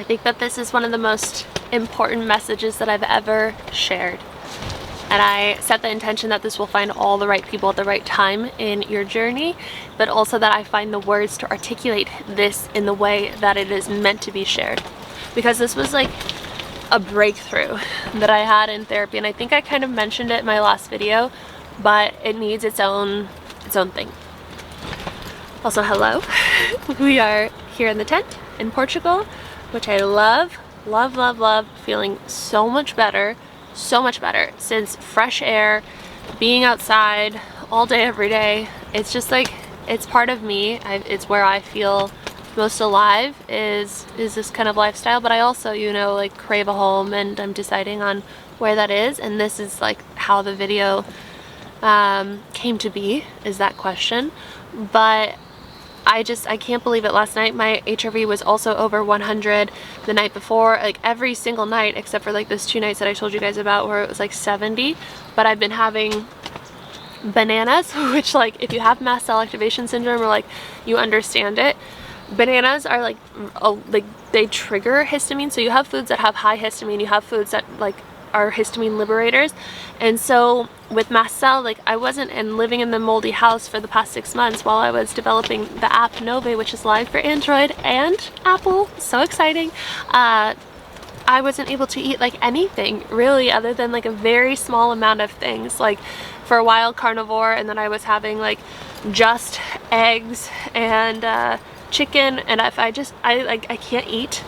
I think that this is one of the most important messages that I've ever shared. And I set the intention that this will find all the right people at the right time in your journey, but also that I find the words to articulate this in the way that it is meant to be shared. Because this was like a breakthrough that I had in therapy, and I think I kind of mentioned it in my last video, but it needs its own thing. Also, hello. We are here in the tent in Portugal, which I love, love, love, love. Feeling so much better since fresh air, being outside all day, every day. It's just like, it's part of me. It's where I feel most alive is this kind of lifestyle, but I also, you know, like crave a home, and I'm deciding on where that is, and this is like how the video came to be, is that question. But I can't believe it. Last night my HRV was also over 100. The night before, like every single night except for like those 2 nights that I told you guys about where it was like 70. But I've been having bananas, which, like, if you have mast cell activation syndrome, or like you understand it, bananas are like they trigger histamine. So you have foods that have high histamine, you have foods that like are histamine liberators. And so with mast cell, like I wasn't living in the moldy house for the past 6 months while I was developing the app NŌVÉ, which is live for Android and Apple. So exciting. I wasn't able to eat like anything really other than like a very small amount of things. Like for a while carnivore, and then I was having like just eggs and chicken, and if I can't eat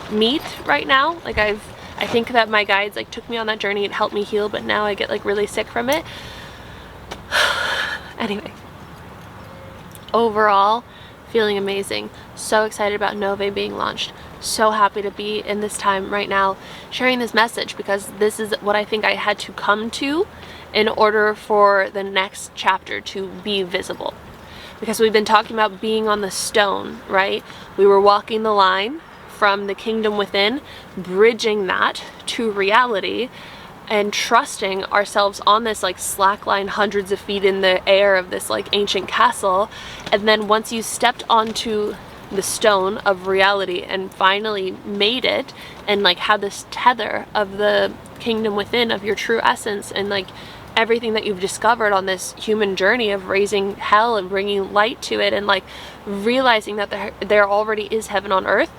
meat right now. Like I think that my guides like took me on that journey and helped me heal, but now I get like really sick from it. Anyway, overall feeling amazing. So excited about NŌVÉ being launched. So happy to be in this time right now sharing this message, because this is what I think I had to come to in order for the next chapter to be visible. Because we've been talking about being on the stone, right? We were walking the line from the kingdom within, bridging that to reality, and trusting ourselves on this like slack line hundreds of feet in the air of this like ancient castle. And then once you stepped onto the stone of reality and finally made it, and like had this tether of the kingdom within, of your true essence, and like everything that you've discovered on this human journey of raising hell and bringing light to it, and like realizing that there already is heaven on earth,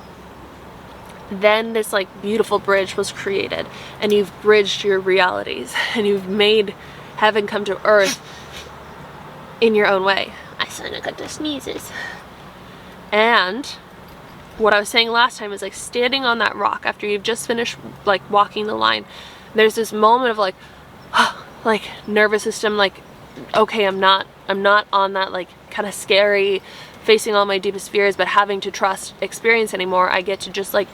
then this like beautiful bridge was created, and you've bridged your realities, and you've made heaven come to earth in your own way. I sound like I got the sneezes. And what I was saying last time is like standing on that rock after you've just finished like walking the line, there's this moment of like like nervous system, like okay, I'm not on that like kind of scary facing all my deepest fears but having to trust experience anymore. I get to just like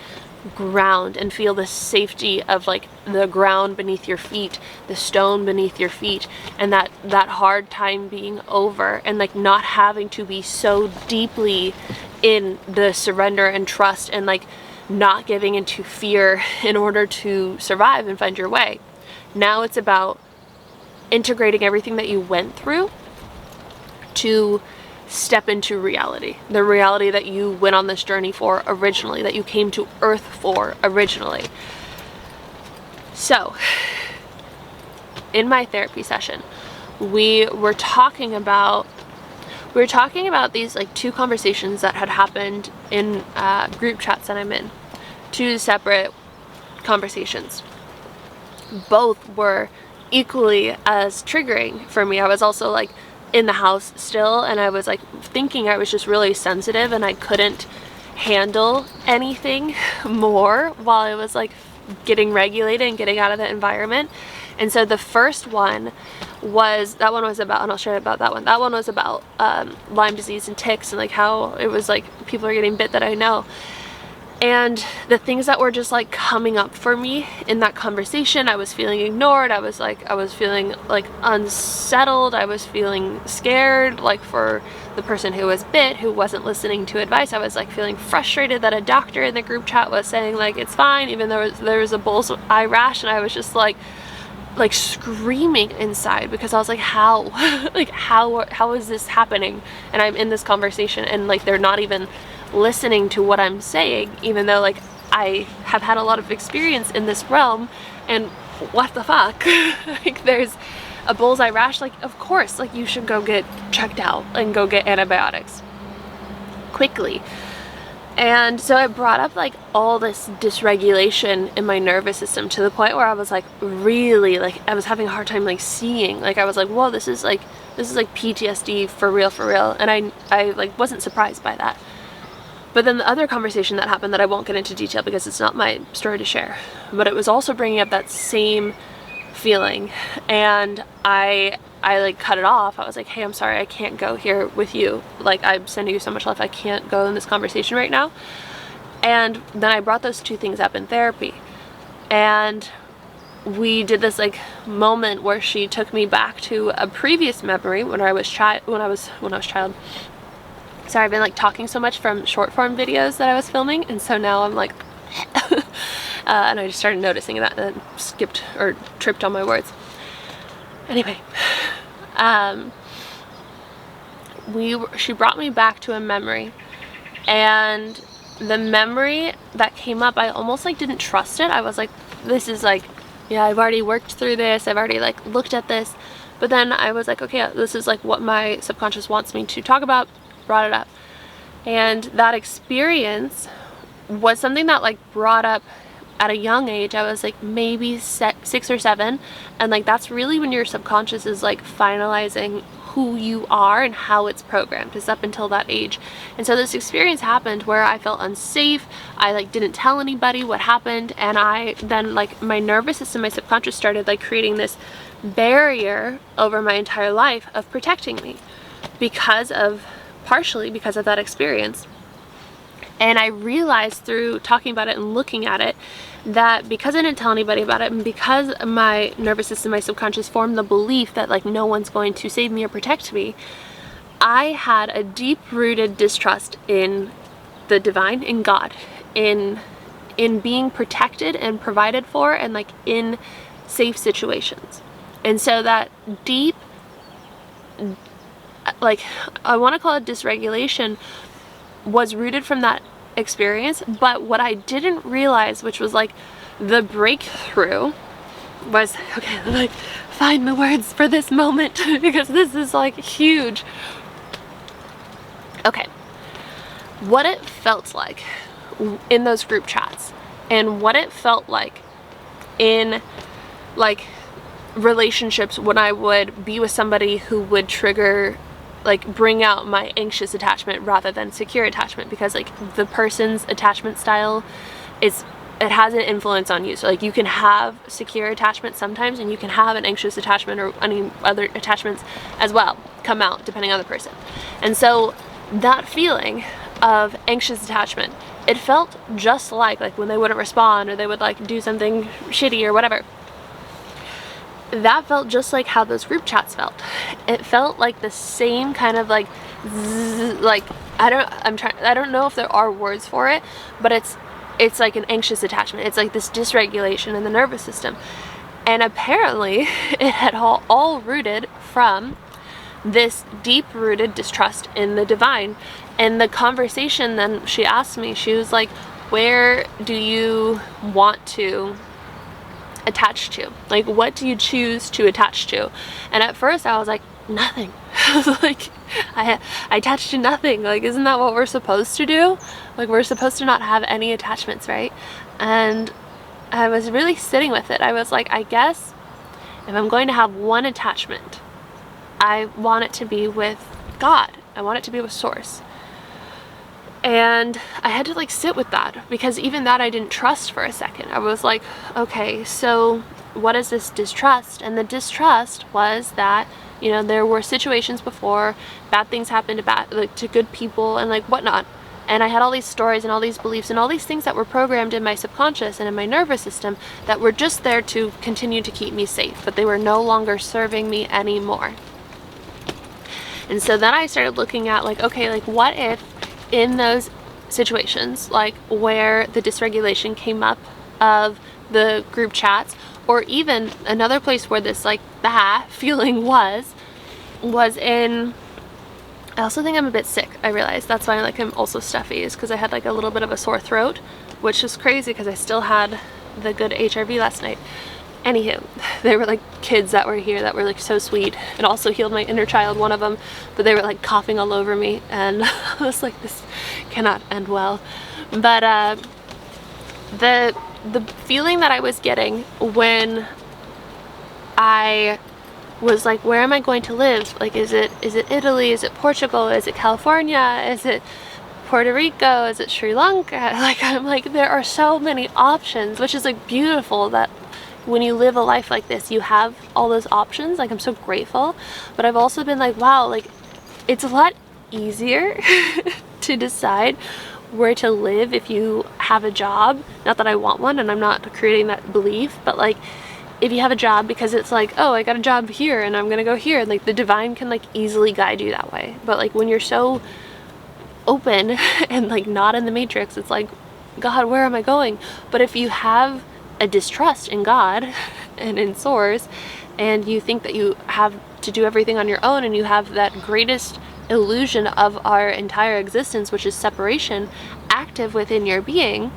ground and feel the safety of like the ground beneath your feet, the stone beneath your feet, and that hard time being over, and like not having to be so deeply in the surrender and trust, and like not giving into fear in order to survive and find your way. Now it's about integrating everything that you went through to step into reality, the reality that you went on this journey for originally, that you came to earth for originally. So in my therapy session, we were talking about these like 2 conversations that had happened in group chats that I'm in, 2 separate conversations. Both were equally as triggering for me. I was also like in the house still, and I was like thinking I was just really sensitive and I couldn't handle anything more while I was like getting regulated and getting out of the environment. And so the first one was, that one was about, and I'll share about that one. That one was about Lyme disease and ticks, and like how it was like people are getting bit that I know. And the things that were just like coming up for me in that conversation, I was feeling ignored, I was feeling like unsettled, I was feeling scared like for the person who was bit, who wasn't listening to advice. I was like feeling frustrated that a doctor in the group chat was saying like it's fine, even though there was a bull's eye rash, and I was just like screaming inside, because I was like, how like how is this happening? And I'm in this conversation and like they're not even listening to what I'm saying, even though like I have had a lot of experience in this realm, and what the fuck? Like, there's a bullseye rash, like, of course, like, you should go get checked out and go get antibiotics quickly. And so it brought up like all this dysregulation in my nervous system, to the point where I was like, really, like, I was having a hard time like seeing, like, I was like, whoa, this is like PTSD for real. And I like wasn't surprised by that. But then the other conversation that happened, that I won't get into detail because it's not my story to share, but it was also bringing up that same feeling, and I like cut it off. I was like, hey, I'm sorry, I can't go here with you. Like, I'm sending you so much love, I can't go in this conversation right now. And then I brought those two things up in therapy, and we did this like moment where she took me back to a previous memory when I was child. Sorry, I've been like talking so much from short form videos that I was filming, and so now I'm like and I just started noticing that and skipped or tripped on my words. Anyway, she brought me back to a memory, and the memory that came up, I almost like didn't trust it. I was like, this is like, yeah, I've already worked through this, I've already like looked at this. But then I was like, okay, this is like what my subconscious wants me to talk about. Brought it up, and that experience was something that like brought up at a young age. I was like maybe 6 or 7, and like that's really when your subconscious is like finalizing who you are and how it's programmed, is up until that age. And so this experience happened where I felt unsafe. I like didn't tell anybody what happened, and I then like my nervous system, my subconscious started like creating this barrier over my entire life of protecting me partially because of that experience. And I realized through talking about it and looking at it that because I didn't tell anybody about it, and because my nervous system, my subconscious formed the belief that like no one's going to save me or protect me, I had a deep-rooted distrust in the divine, in God, in being protected and provided for, and like in safe situations. And so that deep, like, I want to call it dysregulation, was rooted from that experience. But what I didn't realize, which was like the breakthrough, was, okay, like, find the words for this moment because this is like huge. Okay, what it felt like in those group chats, and what it felt like in like relationships when I would be with somebody who would trigger, like, bring out my anxious attachment rather than secure attachment, because like the person's attachment style it has an influence on you. So like you can have secure attachment sometimes, and you can have an anxious attachment or any other attachments as well come out depending on the person. And so that feeling of anxious attachment, it felt just like when they wouldn't respond, or they would like do something shitty or whatever. That felt just like how those group chats felt. It felt like the same kind of like zzz, like I don't know if there are words for it, but it's like an anxious attachment. It's like this dysregulation in the nervous system. And apparently it had all rooted from this deep-rooted distrust in the divine. And the conversation then, she asked me, she was like, where do you want to attach to? Like, what do you choose to attach to? And at first I was like, nothing. Like, I attached to nothing. Like, isn't that what we're supposed to do? Like, we're supposed to not have any attachments, right? And I was really sitting with it. I was like, I guess if I'm going to have one attachment, I want it to be with God. I want it to be with Source. And I had to like sit with that, because even that I didn't trust for a second. I was like, okay, so what is this distrust? And the distrust was that, you know, there were situations before, bad things happened to good people and like whatnot. And I had all these stories and all these beliefs and all these things that were programmed in my subconscious and in my nervous system that were just there to continue to keep me safe, but they were no longer serving me anymore. And so then I started looking at like, okay, like what if in those situations, like where the dysregulation came up of the group chats, or even another place where this like that feeling was in, I also think I'm a bit sick. I realized that's why like I'm also stuffy, is because I had like a little bit of a sore throat which is crazy because I still had the good HRV last night. Anywho, they were like kids that were here that were like so sweet. It also healed my inner child, one of them, but they were like coughing all over me, and I was like, this cannot end well. But the feeling that I was getting when I was like, where am I going to live? Like, is it Italy? Is it Portugal? Is it California? Is it Puerto Rico? Is it Sri Lanka? Like, I'm like, there are so many options, which is like beautiful that when you live a life like this, you have all those options. Like, I'm so grateful. But I've also been like, wow, like, it's a lot easier to decide where to live if you have a job. Not that I want one, and I'm not creating that belief, but like, if you have a job, because it's like, oh, I got a job here and I'm gonna go here, and like the divine can like easily guide you that way. But like when you're so open and like not in the matrix, it's like, God, where am I going? But if you have a distrust in God and in source, and you think that you have to do everything on your own, and you have that greatest illusion of our entire existence, which is separation, active within your being,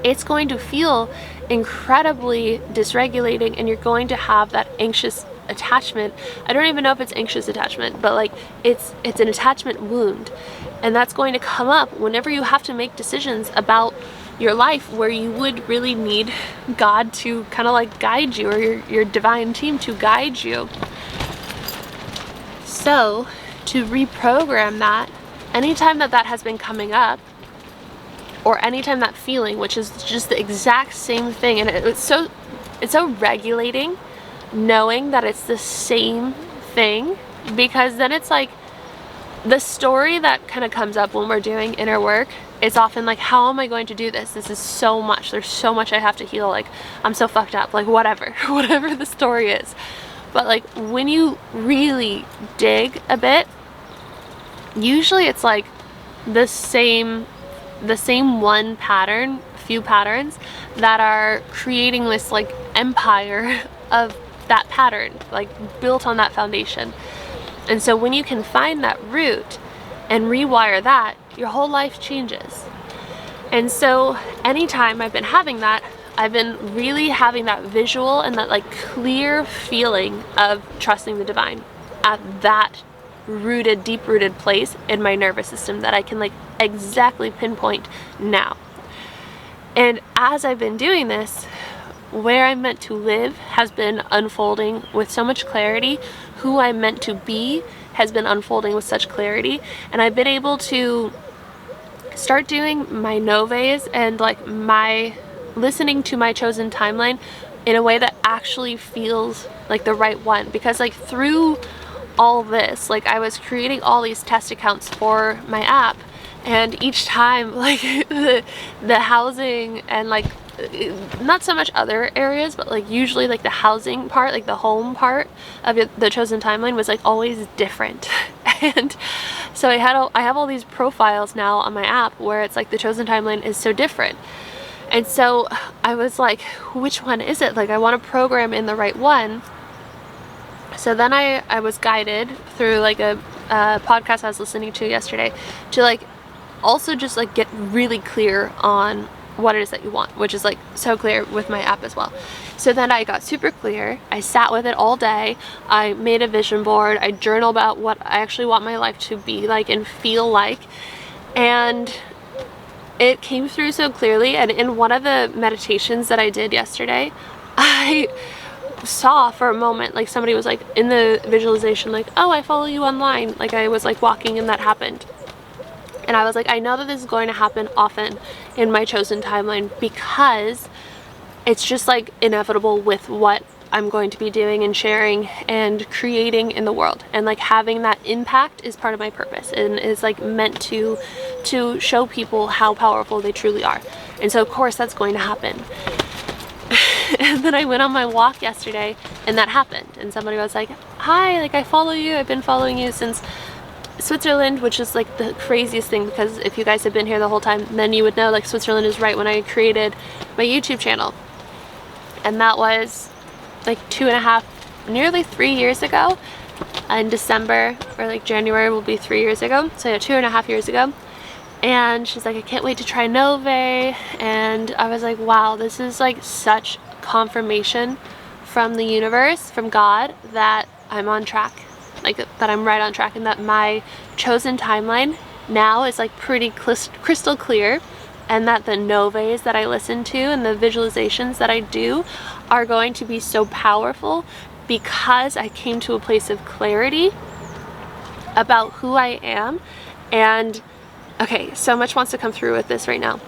it's going to feel incredibly dysregulating, and you're going to have that anxious attachment. I don't even know if it's anxious attachment, but like it's an attachment wound, and that's going to come up whenever you have to make decisions about your life where you would really need God to kind of like guide you, or your divine team to guide you. So to reprogram that, anytime that has been coming up, or anytime that feeling, which is just the exact same thing, and it's so regulating knowing that it's the same thing, because then it's like the story that kind of comes up when we're doing inner work. It's often like, how am I going to do this? This is so much. There's so much I have to heal. Like, I'm so fucked up. Like, whatever the story is. But like when you really dig a bit, usually it's like the same one pattern, few patterns that are creating this like empire of that pattern, like built on that foundation. And so when you can find that root and rewire that, your whole life changes. And so anytime I've been having that, I've been really having that visual and that like clear feeling of trusting the divine at that rooted, deep rooted place in my nervous system that I can like exactly pinpoint now. And as I've been doing this, where I'm meant to live has been unfolding with so much clarity. Who I'm meant to be has been unfolding with such clarity. And I've been able to start doing my NŌVÉs and like my listening to my chosen timeline in a way that actually feels like the right one. Because like through all this, like I was creating all these test accounts for my app, and each time like the housing and like not so much other areas, but like usually like the housing part, like the home part of the chosen timeline was like always different. And so I have all these profiles now on my app where it's like the chosen timeline is so different. And so I was like, which one is it? Like I want to program in the right one. So then I was guided through like a podcast I was listening to yesterday to like also just like get really clear on what it is that you want, which is like so clear with my app as well. So then I got super clear. I sat with it all day. I made a vision board. I journal about what I actually want my life to be like and feel like. And it came through so clearly. And in one of the meditations that I did yesterday, I saw for a moment, like somebody was like in the visualization, like, oh, I follow you online. Like I was like walking and that happened. And I was like, I know that this is going to happen often in my chosen timeline because it's just like inevitable with what I'm going to be doing and sharing and creating in the world. And like having that impact is part of my purpose and is like meant to show people how powerful they truly are. And so of course that's going to happen. And then I went on my walk yesterday and that happened. And somebody was like, hi, like I follow you. I've been following you since Switzerland, which is like the craziest thing, because if you guys have been here the whole time, then you would know like Switzerland is right when I created my YouTube channel. And that was like 2.5, nearly 3 years ago. In December or like January will be 3 years ago. So yeah, 2.5 years ago. And she's like, I can't wait to try NŌVÉ. And I was like, wow, this is like such confirmation from the universe, from God, that I'm on track, like that I'm right on track, and that my chosen timeline now is like pretty crystal clear, and that the NŌVÉs that I listen to and the visualizations that I do are going to be so powerful because I came to a place of clarity about who I am. And okay, so much wants to come through with this right now,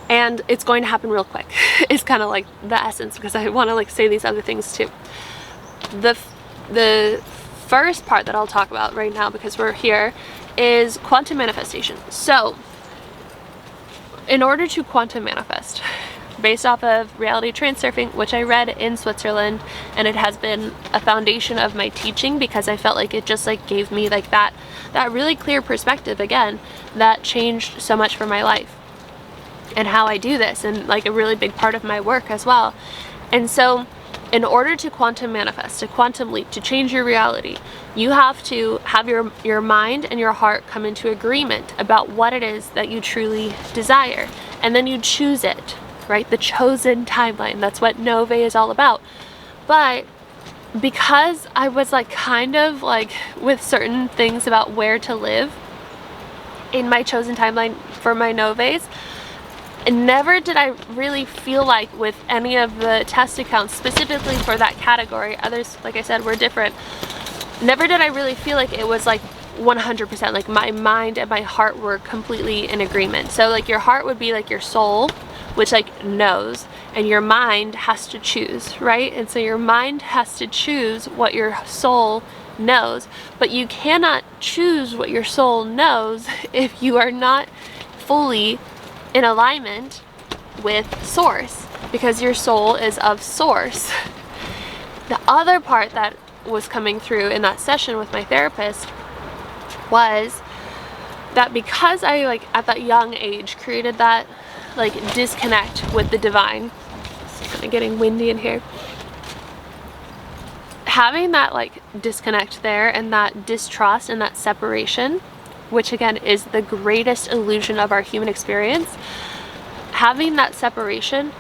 and it's going to happen real quick. It's kind of like the essence, because I want to like say these other things too. The first part that I'll talk about right now, because we're here, is quantum manifestation. So in order to quantum manifest, based off of reality transurfing, which I read in Switzerland, and it has been a foundation of my teaching because I felt like it just like gave me like that really clear perspective again that changed so much for my life and how I do this, and like a really big part of my work as well. And so in order to quantum manifest, to quantum leap, to change your reality, you have to have your mind and your heart come into agreement about what it is that you truly desire, and then you choose it, right? The chosen timeline. That's what NŌVÉ is all about. But because I was like kind of like with certain things about where to live in my chosen timeline for my NŌVÉs, never did I really feel like with any of the test accounts specifically for that category, others, like I said, were different, never did I really feel like it was like 100%, like my mind and my heart were completely in agreement. So like your heart would be like your soul, which like knows, and your mind has to choose, right? And so your mind has to choose what your soul knows, but you cannot choose what your soul knows if you are not fully in alignment with source, because your soul is of source. The other part that was coming through in that session with my therapist was that because I like at that young age created that like disconnect with the divine, it's kind of getting windy in here, having that like disconnect there and that distrust and that separation, which again is the greatest illusion of our human experience, having that separation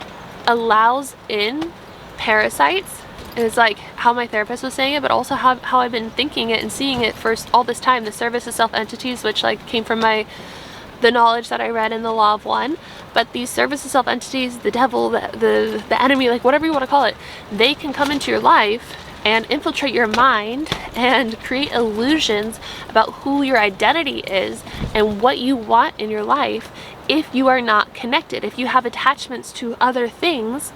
allows in parasites, is like how my therapist was saying it, but also how I've been thinking it and seeing it for all this time, the service of self entities, which like came from the knowledge that I read in the Law of One. But these service of self entities, the devil, the enemy, like whatever you want to call it, they can come into your life and infiltrate your mind and create illusions about who your identity is and what you want in your life if you are not connected. If you have attachments to other things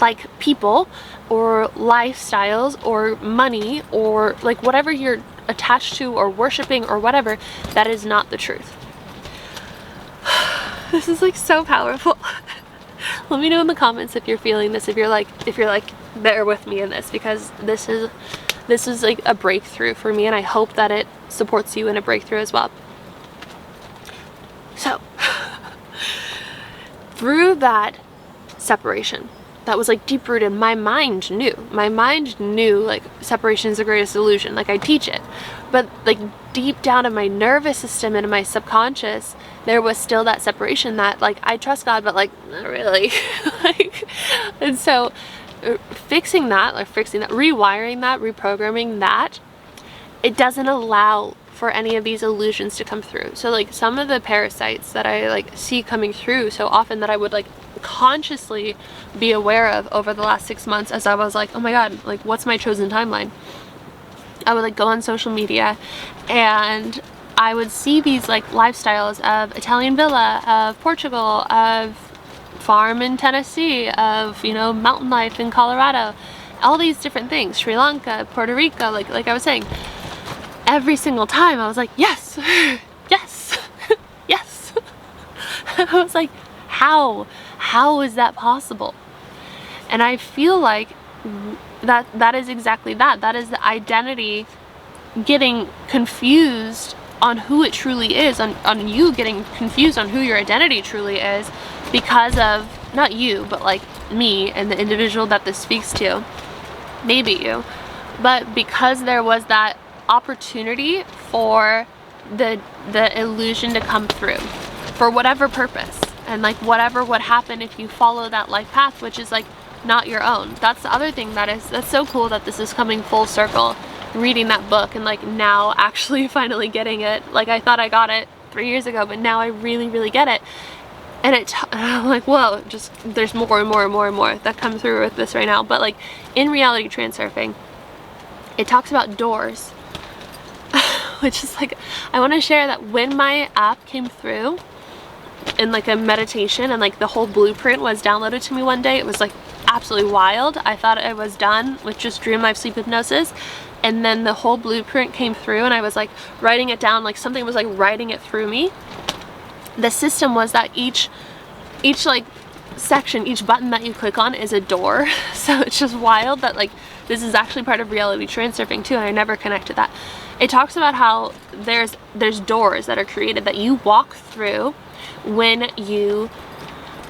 like people or lifestyles or money or like whatever you're attached to or worshiping or whatever, that is not the truth. This is like so powerful. Let me know in the comments if you're feeling this, if you're like there with me in this, because this is like a breakthrough for me, and I hope that it supports you in a breakthrough as well. So through that separation that was like deep rooted, my mind knew like separation is the greatest illusion, like I teach it, but like deep down in my nervous system and in my subconscious there was still that separation that like I trust God, but like not really. Like, and so fixing that, rewiring that, reprogramming that, it doesn't allow for any of these illusions to come through. So like some of the parasites that I like see coming through so often that I would like consciously be aware of over the last 6 months, as I was like, oh my God, like what's my chosen timeline? I would like go on social media and I would see these like lifestyles of Italian villa, of Portugal, of farm in Tennessee, of, you know, mountain life in Colorado, all these different things, Sri Lanka, Puerto Rico, like I was saying, every single time I was like, yes, yes, yes. I was like, how is that possible? And I feel like that is exactly that. That is the identity getting confused on who it truly is, on you getting confused on who your identity truly is because of, not you, but like me and the individual that this speaks to, maybe you, but because there was that opportunity for the illusion to come through. for whatever purpose, and like whatever would happen if you follow that life path, which is like not your own. That's the other thing that's so cool, that this is coming full circle, reading that book and like now actually finally getting it. Like I thought I got it 3 years ago, but now I really get it. And I'm like, whoa, just there's more and more and more and more that come through with this right now. But like in reality transurfing, it talks about doors, which is like, I want to share that when my app came through in like a meditation and like the whole blueprint was downloaded to me one day, it was like absolutely wild. I thought I was done with just dream life sleep hypnosis, and then the whole blueprint came through and I was like writing it down, like something was like writing it through me. The system was that each like section, each button that you click on is a door. So it's just wild that like this is actually part of reality transurfing too, and I never connected that. It talks about how there's doors that are created that you walk through when you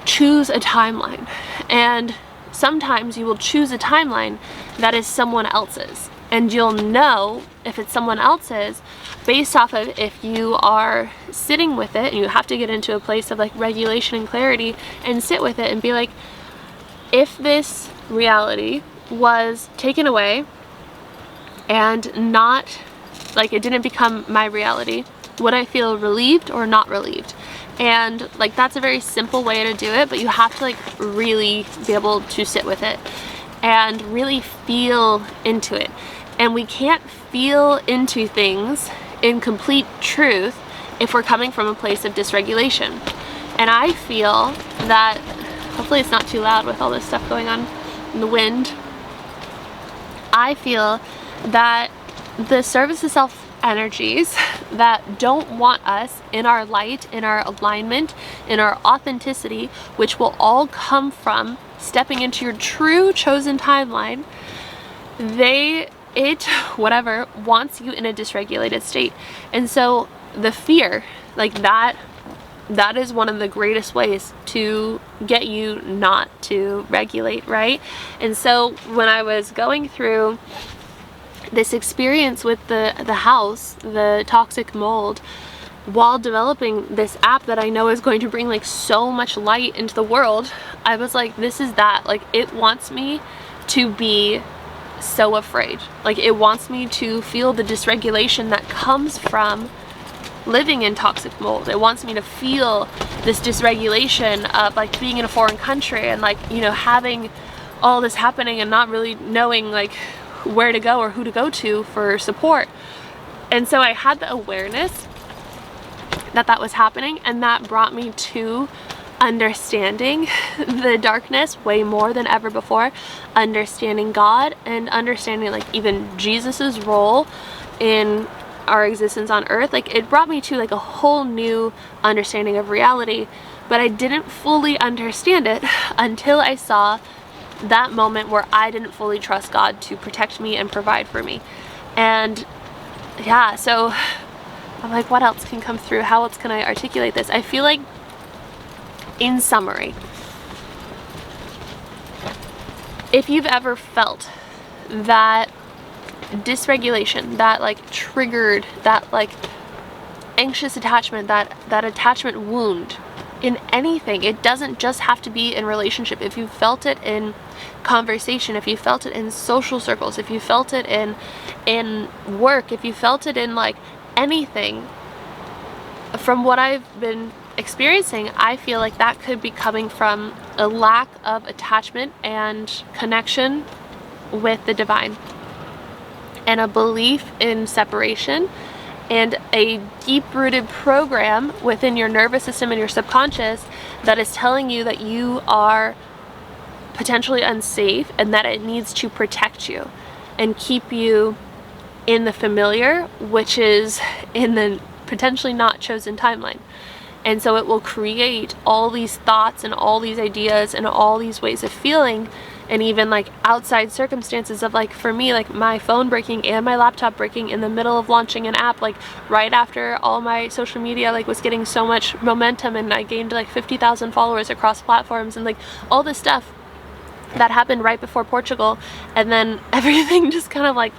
choose a timeline, and sometimes you will choose a timeline that is someone else's, and you'll know if it's someone else's based off of if you are sitting with it, and you have to get into a place of like regulation and clarity and sit with it and be like, if this reality was taken away and not, like it didn't become my reality, would I feel relieved or not relieved? And like that's a very simple way to do it, but you have to like really be able to sit with it and really feel into it. And we can't feel into things in complete truth if we're coming from a place of dysregulation. And I feel that, hopefully it's not too loud with all this stuff going on in the wind, I feel that the service of self energies that don't want us in our light, in our alignment, in our authenticity, which will all come from stepping into your true chosen timeline, whatever, wants you in a dysregulated state. And so the fear, like that is one of the greatest ways to get you not to regulate, right? And so when I was going through this experience with the house, the toxic mold, while developing this app that I know is going to bring like so much light into the world, I was like, this is that, like it wants me to be so afraid. Like it wants me to feel the dysregulation that comes from living in toxic mold. It wants me to feel this dysregulation of like being in a foreign country and like, you know, having all this happening and not really knowing like where to go or who to go to for support. And so I had the awareness that that was happening, and that brought me to understanding the darkness way more than ever before, understanding God, and understanding like even Jesus's role in our existence on earth. Like it brought me to like a whole new understanding of reality, but I didn't fully understand it until I saw that moment where I didn't fully trust God to protect me and provide for me. And yeah, so I'm like, what else can come through? How else can I articulate this? I feel like, in summary, if you've ever felt that dysregulation, that like triggered, that like anxious attachment, that attachment wound in anything, it doesn't just have to be in relationship. If you felt it in conversation, if you felt it in social circles, if you felt it in work, if you felt it in like anything, from what I've been experiencing, I feel like that could be coming from a lack of attachment and connection with the divine, and a belief in separation, and a deep-rooted program within your nervous system and your subconscious that is telling you that you are potentially unsafe and that it needs to protect you and keep you in the familiar, which is in the potentially not chosen timeline. And so it will create all these thoughts and all these ideas and all these ways of feeling, and even like outside circumstances of like, for me, like my phone breaking and my laptop breaking in the middle of launching an app, like right after all my social media like was getting so much momentum, and I gained like 50,000 followers across platforms, and like all this stuff that happened right before Portugal, and then everything just kind of like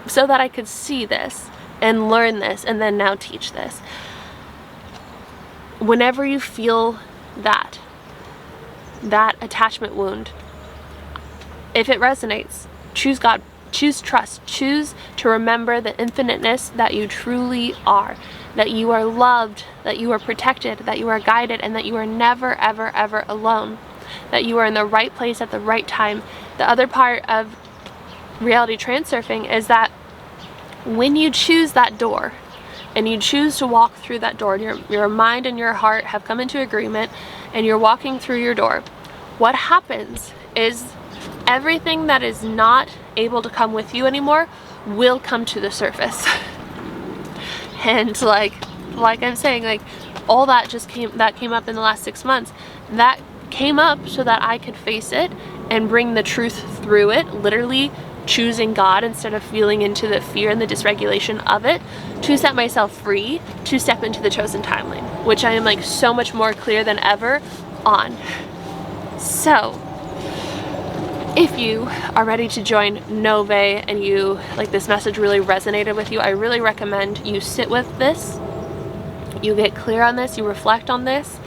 so that I could see this and learn this and then now teach this. whenever you feel that attachment wound, if it resonates, choose God, choose trust, choose to remember the infiniteness that you truly are, that you are loved, that you are protected, that you are guided, and that you are never, ever, ever alone, that you are in the right place at the right time. The other part of reality transurfing is that when you choose that door and you choose to walk through that door, and your mind and your heart have come into agreement and you're walking through your door, what happens is everything that is not able to come with you anymore will come to the surface. And like I'm saying, like all that came up in the last 6 months, that came up so that I could face it and bring the truth through it, literally choosing God instead of feeling into the fear and the dysregulation of it, to set myself free to step into the chosen timeline, which I am like so much more clear than ever on. So if you are ready to join NŌVÉ and you like this message really resonated with you, I really recommend you sit with this, you get clear on this, you reflect on this,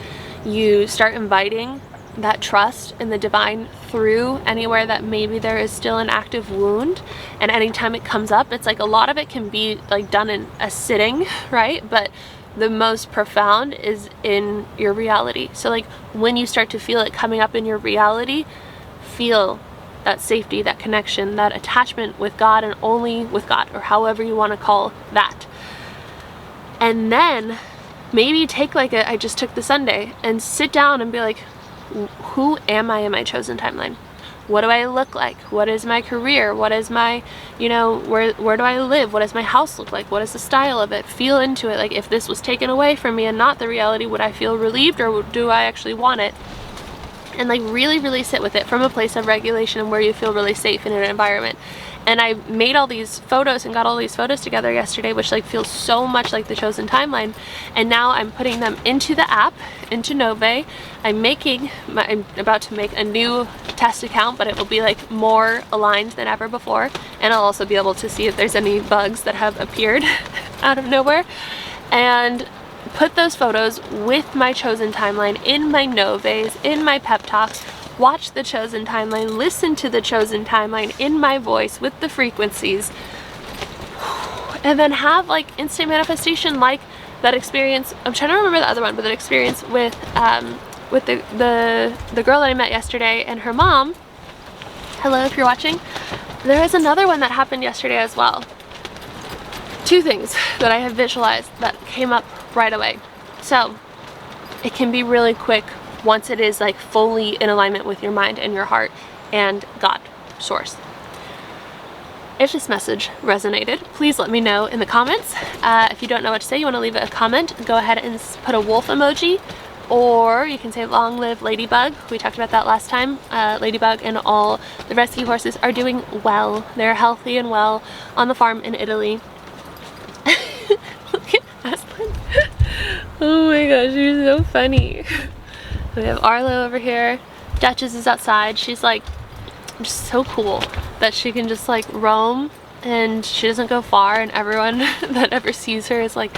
you start inviting that trust in the divine through anywhere that maybe there is still an active wound. And anytime it comes up, it's like a lot of it can be like done in a sitting, right? But the most profound is in your reality. So like when you start to feel it coming up in your reality, feel that safety, that connection, that attachment with God and only with God, or however you want to call that. And then maybe take like I just took the Sunday and sit down and be like, who am I in my chosen timeline? What do I look like? What is my career? What is my, you know, where do I live? What does my house look like? What is the style of it? Feel into it. Like if this was taken away from me and not the reality, would I feel relieved, or do I actually want it? And like really, really sit with it from a place of regulation and where you feel really safe in an environment. And I made all these photos and got all these photos together yesterday, which like feels so much like the chosen timeline. And now I'm putting them into the app, into NŌVÉ. I'm about to make a new test account, but it will be like more aligned than ever before. And I'll also be able to see if there's any bugs that have appeared out of nowhere. And put those photos with my chosen timeline in my NŌVÉs, in my pep talks. Watch the chosen timeline, listen to the chosen timeline in my voice with the frequencies, and then have like instant manifestation, like that experience. I'm trying to remember the other one, but that experience with the girl that I met yesterday and her mom. Hello, if you're watching. There is another one that happened yesterday as well. Two things that I have visualized that came up right away. So it can be really quick once it is like fully in alignment with your mind and your heart and God, source. If this message resonated, please let me know in the comments. If you don't know what to say, you want to leave a comment, go ahead and put a wolf emoji, or you can say long live Ladybug. We talked about that last time. Ladybug and all the rescue horses are doing well. They're healthy and well on the farm in Italy. Look at Aslan. Oh my gosh, you're so funny. We have Arlo over here. Duchess is outside. She's like just so cool that she can just like roam and she doesn't go far, and everyone that ever sees her is like,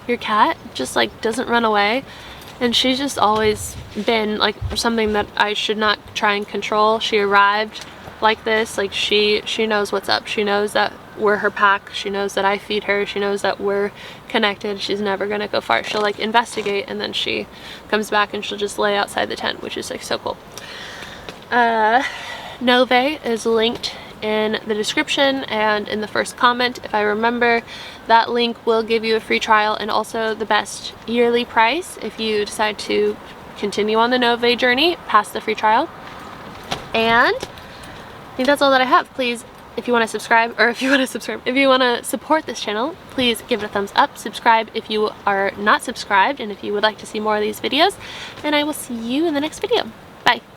your cat just like doesn't run away. And she's just always been like something that I should not try and control. She arrived like this, like she knows what's up. She knows that we're her pack. She knows that I feed her. She knows that we're connected. She's never gonna go far. She'll like investigate and then she comes back and she'll just lay outside the tent, which is like so cool. NŌVÉ is linked in the description and in the first comment. If I remember, that link will give you a free trial and also the best yearly price if you decide to continue on the NŌVÉ journey past the free trial. And I think that's all that I have. Please, if you want to subscribe, if you want to support this channel, please give it a thumbs up. Subscribe if you are not subscribed and if you would like to see more of these videos. And I will see you in the next video. Bye.